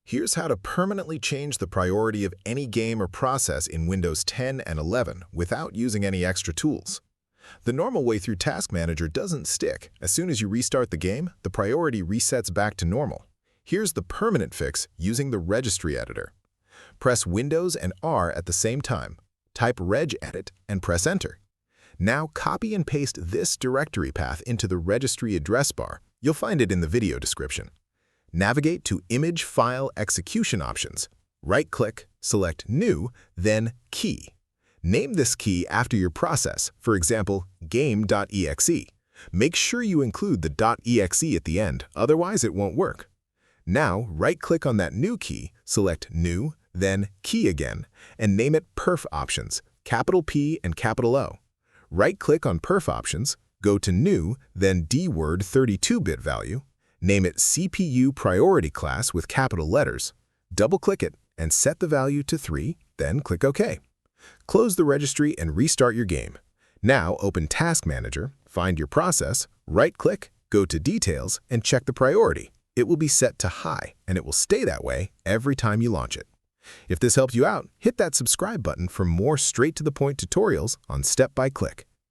Here's how to permanently change the priority of any game or process in Windows 10 and 11 without using any extra tools. The normal way through Task Manager doesn't stick. As soon as you restart the game, the priority resets back to normal. Here's the permanent fix using the Registry Editor. Press Windows and R at the same time. Type regedit and press Enter. Now copy and paste this directory path into the registry address bar. You'll find it in the video description. Navigate to Image File Execution options. Right-click, select New, then Key. Name this key after your process, for example, game.exe. Make sure you include the .exe at the end, otherwise it won't work. Now, right-click on that new key, select New, then Key again, and name it Perf Options, capital P and capital O. Right-click on Perf Options, go to New, then DWORD 32-bit value, name it CPU Priority Class with capital letters, double-click it, and set the value to 3, then click OK. Close the registry and restart your game. Now open Task Manager, find your process, right-click, go to Details, and check the priority. It will be set to High, and it will stay that way every time you launch it. If this helped you out, hit that subscribe button for more straight-to-the-point tutorials on step-by-click.